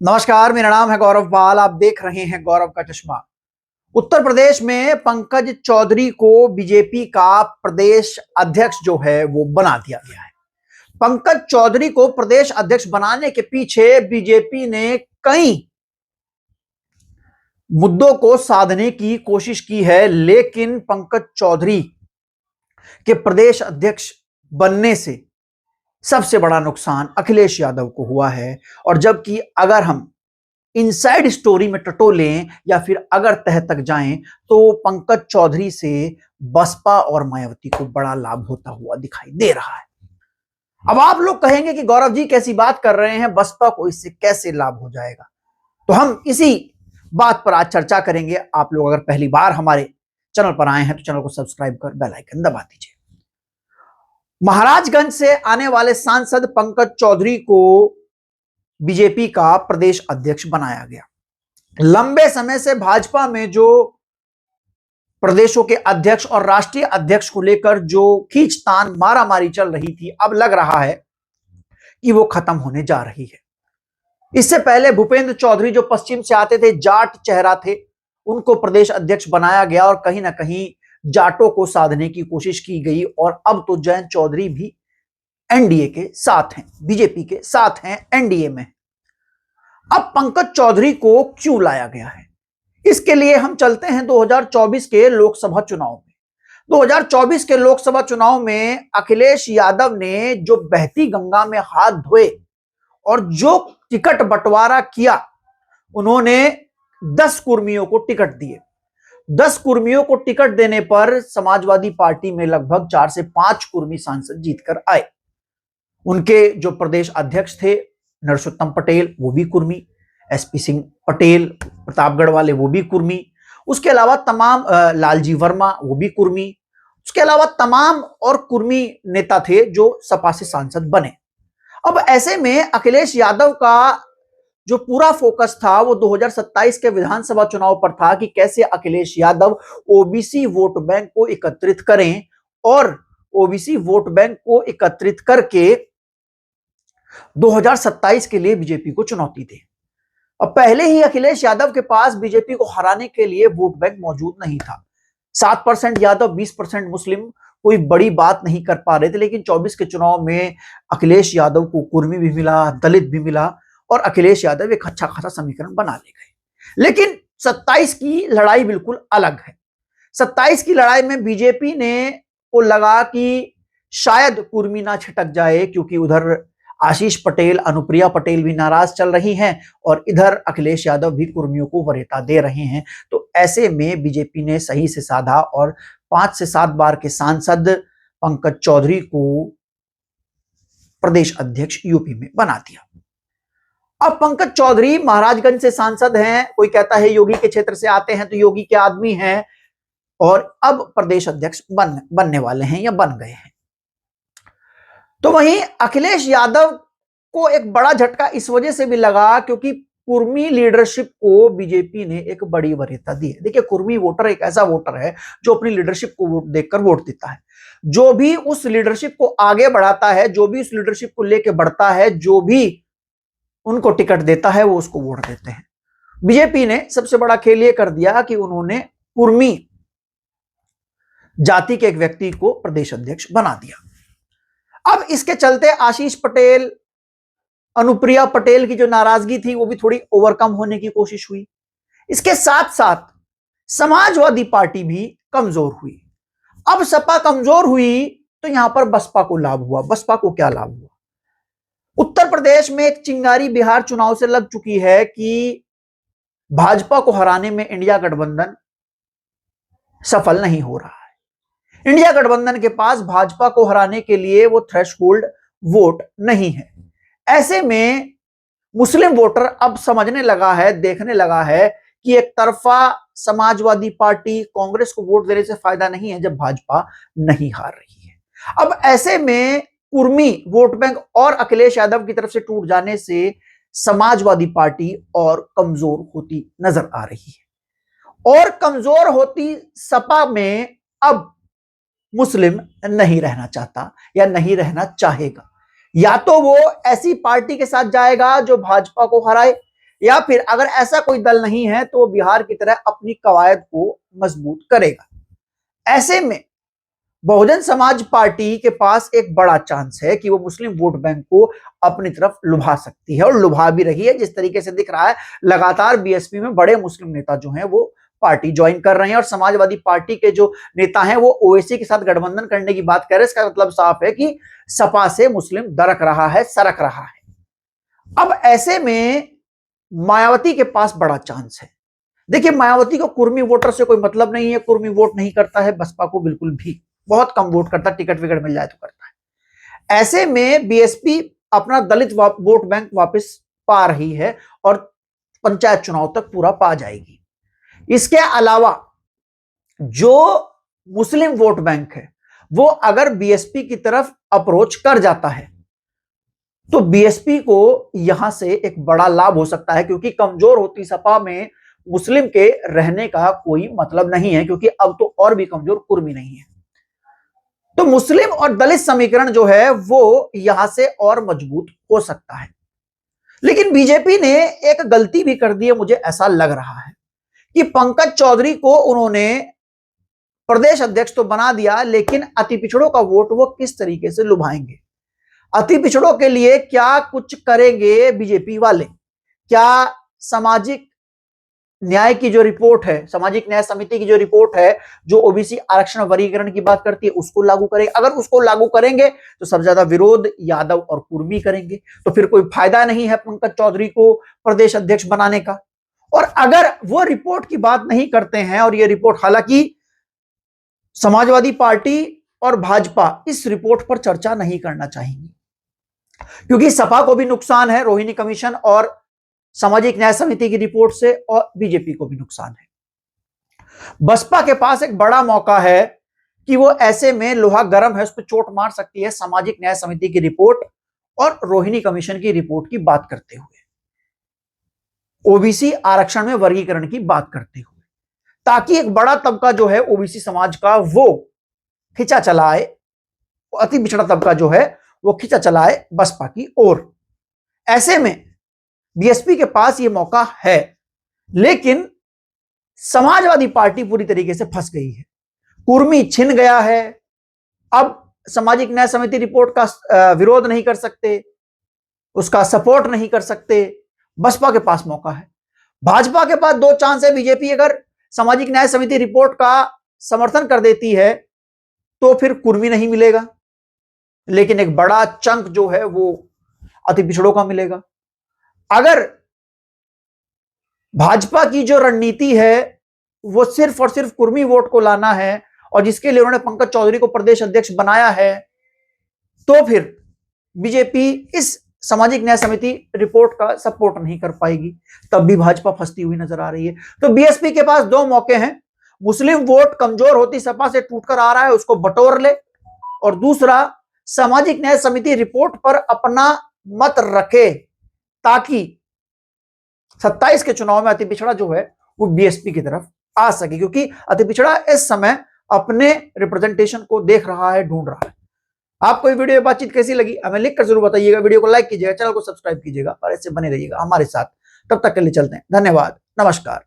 नमस्कार, मेरा नाम है गौरव पाल। आप देख रहे हैं गौरव का चश्मा। उत्तर प्रदेश में पंकज चौधरी को बीजेपी का प्रदेश अध्यक्ष जो है वो बना दिया गया है। पंकज चौधरी को प्रदेश अध्यक्ष बनाने के पीछे बीजेपी ने कई मुद्दों को साधने की कोशिश की है, लेकिन पंकज चौधरी के प्रदेश अध्यक्ष बनने से सबसे बड़ा नुकसान अखिलेश यादव को हुआ है। और जबकि अगर हम इनसाइड स्टोरी में टटोलें या फिर अगर तह तक जाएं तो पंकज चौधरी से बसपा और मायावती को बड़ा लाभ होता हुआ दिखाई दे रहा है। अब आप लोग कहेंगे कि गौरव जी कैसी बात कर रहे हैं, बसपा को इससे कैसे लाभ हो जाएगा। तो हम इसी बात पर आज चर्चा करेंगे। आप लोग अगर पहली बार हमारे चैनल पर आए हैं तो चैनल को सब्सक्राइब कर बेल आइकन दबा दीजिए। महाराजगंज से आने वाले सांसद पंकज चौधरी को बीजेपी का प्रदेश अध्यक्ष बनाया गया। लंबे समय से भाजपा में जो प्रदेशों के अध्यक्ष और राष्ट्रीय अध्यक्ष को लेकर जो खींचतान मारामारी चल रही थी, अब लग रहा है कि वो खत्म होने जा रही है। इससे पहले भूपेंद्र चौधरी जो पश्चिम से आते थे, जाट चेहरा थे, उनको प्रदेश अध्यक्ष बनाया गया और कहीं ना कहीं जाटों को साधने की कोशिश की गई। और अब तो जयंत चौधरी भी एनडीए के साथ हैं, बीजेपी के साथ हैं, एनडीए में। अब पंकज चौधरी को क्यों लाया गया है, इसके लिए हम चलते हैं 2024 के लोकसभा चुनाव में। 2024 के लोकसभा चुनाव में अखिलेश यादव ने जो बहती गंगा में हाथ धोए और जो टिकट बंटवारा किया, उन्होंने 10 कुर्मियों को टिकट दिए। 10 कुर्मियों को टिकट देने पर समाजवादी पार्टी में लगभग 4 से 5 कुर्मी सांसद जीतकर आए। उनके जो प्रदेश अध्यक्ष थे नरसोत्तम पटेल, वो भी कुर्मी, एसपी सिंह पटेल प्रतापगढ़ वाले, वो भी कुर्मी। उसके अलावा तमाम लालजी वर्मा, वो भी कुर्मी। उसके अलावा तमाम और कुर्मी नेता थे जो सपा से सांसद बने। अब ऐसे में अखिलेश यादव का जो पूरा फोकस था वो 2027 के विधानसभा चुनाव पर था कि कैसे Akhilesh Yadav OBC vote bank को एकत्रित करें और ओबीसी वोट बैंक को एकत्रित करके 2027 के लिए बीजेपी को चुनौती दे। अब पहले ही अखिलेश यादव के पास बीजेपी को हराने के लिए वोट बैंक मौजूद नहीं था। 7% यादव, 20% मुस्लिम, कोई बड़ी बात नहीं कर पा रहे थे। लेकिन 24 के चुनाव में अखिलेश यादव को कुर्मी भी मिला, दलित भी मिला और अखिलेश यादव एक अच्छा खासा समीकरण बना ले गए। लेकिन 27 की लड़ाई बिल्कुल अलग है। 27 की लड़ाई में बीजेपी ने को लगा कि शायद कुर्मी ना छिटक जाए, क्योंकि उधर आशीष पटेल, अनुप्रिया पटेल भी नाराज चल रही हैं और इधर अखिलेश यादव भी कुर्मियों को वरीयता दे रहे हैं। तो ऐसे में बीजेपी ने सही से साधा और 5 से 7 बार के सांसद पंकज चौधरी को प्रदेश अध्यक्ष यूपी में बना दिया। अब पंकज चौधरी महाराजगंज से सांसद हैं, कोई कहता है योगी के क्षेत्र से आते हैं तो योगी के आदमी हैं, और अब प्रदेश अध्यक्ष बनने वाले हैं या बन गए हैं। तो वहीं अखिलेश यादव को एक बड़ा झटका इस वजह से भी लगा क्योंकि कुर्मी लीडरशिप को बीजेपी ने एक बड़ी वरीयता दी है। देखिए, कुर्मी वोटर एक ऐसा वोटर है जो अपनी लीडरशिप को वोट देखकर वोट देता है। जो भी उस लीडरशिप को आगे बढ़ाता है, जो भी उस लीडरशिप को लेकर बढ़ता है, जो भी उनको टिकट देता है, वो उसको वोट देते हैं। बीजेपी ने सबसे बड़ा खेल यह कर दिया कि उन्होंने कुर्मी जाति के एक व्यक्ति को प्रदेश अध्यक्ष बना दिया। अब इसके चलते आशीष पटेल, अनुप्रिया पटेल की जो नाराजगी थी वो भी थोड़ी ओवरकम होने की कोशिश हुई। इसके साथ साथ समाजवादी पार्टी भी कमजोर हुई। अब सपा कमजोर हुई तो यहां पर बसपा को लाभ हुआ। बसपा को क्या लाभ हुआ? उत्तर प्रदेश में एक चिंगारी बिहार चुनाव से लग चुकी है कि भाजपा को हराने में इंडिया गठबंधन सफल नहीं हो रहा है। इंडिया गठबंधन के पास भाजपा को हराने के लिए वो थ्रेशोल्ड वोट नहीं है। ऐसे में मुस्लिम वोटर अब समझने लगा है, देखने लगा है कि एक तरफा समाजवादी पार्टी, कांग्रेस को वोट देने से फायदा नहीं है जब भाजपा नहीं हार रही है। अब ऐसे में कुर्मी वोट बैंक और अखिलेश यादव की तरफ से टूट जाने से समाजवादी पार्टी और कमजोर होती नजर आ रही है। और कमजोर होती सपा में अब मुस्लिम नहीं रहना चाहता या नहीं रहना चाहेगा। या तो वो ऐसी पार्टी के साथ जाएगा जो भाजपा को हराए, या फिर अगर ऐसा कोई दल नहीं है तो बिहार की तरह अपनी कवायद को मजबूत करेगा। ऐसे में बहुजन समाज पार्टी के पास एक बड़ा चांस है कि वो मुस्लिम वोट बैंक को अपनी तरफ लुभा सकती है, और लुभा भी रही है। जिस तरीके से दिख रहा है, लगातार बीएसपी में बड़े मुस्लिम नेता जो हैं वो पार्टी ज्वाइन कर रहे हैं, और समाजवादी पार्टी के जो नेता हैं वो ओवैसी के साथ गठबंधन करने की बात कर रहे हैं। इसका मतलब साफ है कि सपा से मुस्लिम दरक रहा है, सरक रहा है। अब ऐसे में मायावती के पास बड़ा चांस है। देखिए, मायावती को कुर्मी वोटर से कोई मतलब नहीं है, कुर्मी वोट नहीं करता है बसपा को बिल्कुल भी, बहुत कम वोट करता, टिकट विकट मिल जाए तो करता है। ऐसे में बीएसपी अपना दलित वोट बैंक वापस पा रही है और पंचायत चुनाव तक पूरा पा जाएगी। इसके अलावा जो मुस्लिम वोट बैंक है वो अगर बीएसपी की तरफ अप्रोच कर जाता है तो बीएसपी को यहां से एक बड़ा लाभ हो सकता है, क्योंकि कमजोर होती सपा में मुस्लिम के रहने का कोई मतलब नहीं है, क्योंकि अब तो और भी कमजोर कुर्मी नहीं है। तो मुस्लिम और दलित समीकरण जो है वो यहां से और मजबूत हो सकता है। लेकिन बीजेपी ने एक गलती भी कर दी है, मुझे ऐसा लग रहा है कि पंकज चौधरी को उन्होंने प्रदेश अध्यक्ष तो बना दिया, लेकिन अति पिछड़ों का वोट वो किस तरीके से लुभाएंगे, अति पिछड़ों के लिए क्या कुछ करेंगे बीजेपी वाले, क्या सामाजिक न्याय की जो रिपोर्ट है, सामाजिक न्याय समिति की जो रिपोर्ट है जो ओबीसी आरक्षण वर्गीकरण की बात करती है, उसको लागू करेंगे। अगर उसको लागू करेंगे तो सबसे ज्यादा विरोध यादव और कुर्मी करेंगे, तो फिर कोई फायदा नहीं है पंकज चौधरी को प्रदेश अध्यक्ष बनाने का। और अगर वो रिपोर्ट की बात नहीं करते हैं, और ये रिपोर्ट, हालांकि समाजवादी पार्टी और भाजपा इस रिपोर्ट पर चर्चा नहीं करना चाहेंगी, क्योंकि सपा को भी नुकसान है रोहिणी कमीशन और सामाजिक न्याय समिति की रिपोर्ट से, और बीजेपी को भी नुकसान है। बसपा के पास एक बड़ा मौका है कि वो ऐसे में लोहा गर्म है, उस पर चोट मार सकती है सामाजिक न्याय समिति की रिपोर्ट और रोहिणी कमीशन की रिपोर्ट की बात करते हुए, ओबीसी आरक्षण में वर्गीकरण की बात करते हुए, ताकि एक बड़ा तबका जो है ओबीसी समाज का वो खिंचा चलाए, अति पिछड़ा तबका जो है वो खिंचा चलाए बसपा की ओर। ऐसे में बीएसपी के पास ये मौका है, लेकिन समाजवादी पार्टी पूरी तरीके से फंस गई है, कुर्मी छिन गया है। अब सामाजिक न्याय समिति रिपोर्ट का विरोध नहीं कर सकते, उसका सपोर्ट नहीं कर सकते। बसपा के पास मौका है, भाजपा के पास दो चांस है। बीजेपी अगर सामाजिक न्याय समिति रिपोर्ट का समर्थन कर देती है तो फिर कुर्मी नहीं मिलेगा, लेकिन एक बड़ा चंक जो है वो अति पिछड़ों का मिलेगा। अगर भाजपा की जो रणनीति है वो सिर्फ और सिर्फ कुर्मी वोट को लाना है, और जिसके लिए उन्होंने पंकज चौधरी को प्रदेश अध्यक्ष बनाया है, तो फिर बीजेपी इस सामाजिक न्याय समिति रिपोर्ट का सपोर्ट नहीं कर पाएगी, तब भी भाजपा फंसती हुई नजर आ रही है। तो बीएसपी के पास दो मौके हैं, मुस्लिम वोट कमजोर होती सपा से टूटकर आ रहा है, उसको बटोर ले, और दूसरा सामाजिक न्याय समिति रिपोर्ट पर अपना मत रखे, ताकि 27 के चुनाव में अति पिछड़ा जो है वो बीएसपी की तरफ आ सके, क्योंकि अति पिछड़ा इस समय अपने रिप्रेजेंटेशन को देख रहा है, ढूंढ रहा है। आपको ये वीडियो बातचीत कैसी लगी हमें लिखकर जरूर बताइएगा, वीडियो को लाइक कीजिएगा, चैनल को सब्सक्राइब कीजिएगा और ऐसे बने रहिएगा हमारे साथ। तब तक के लिए चलते हैं, धन्यवाद, नमस्कार।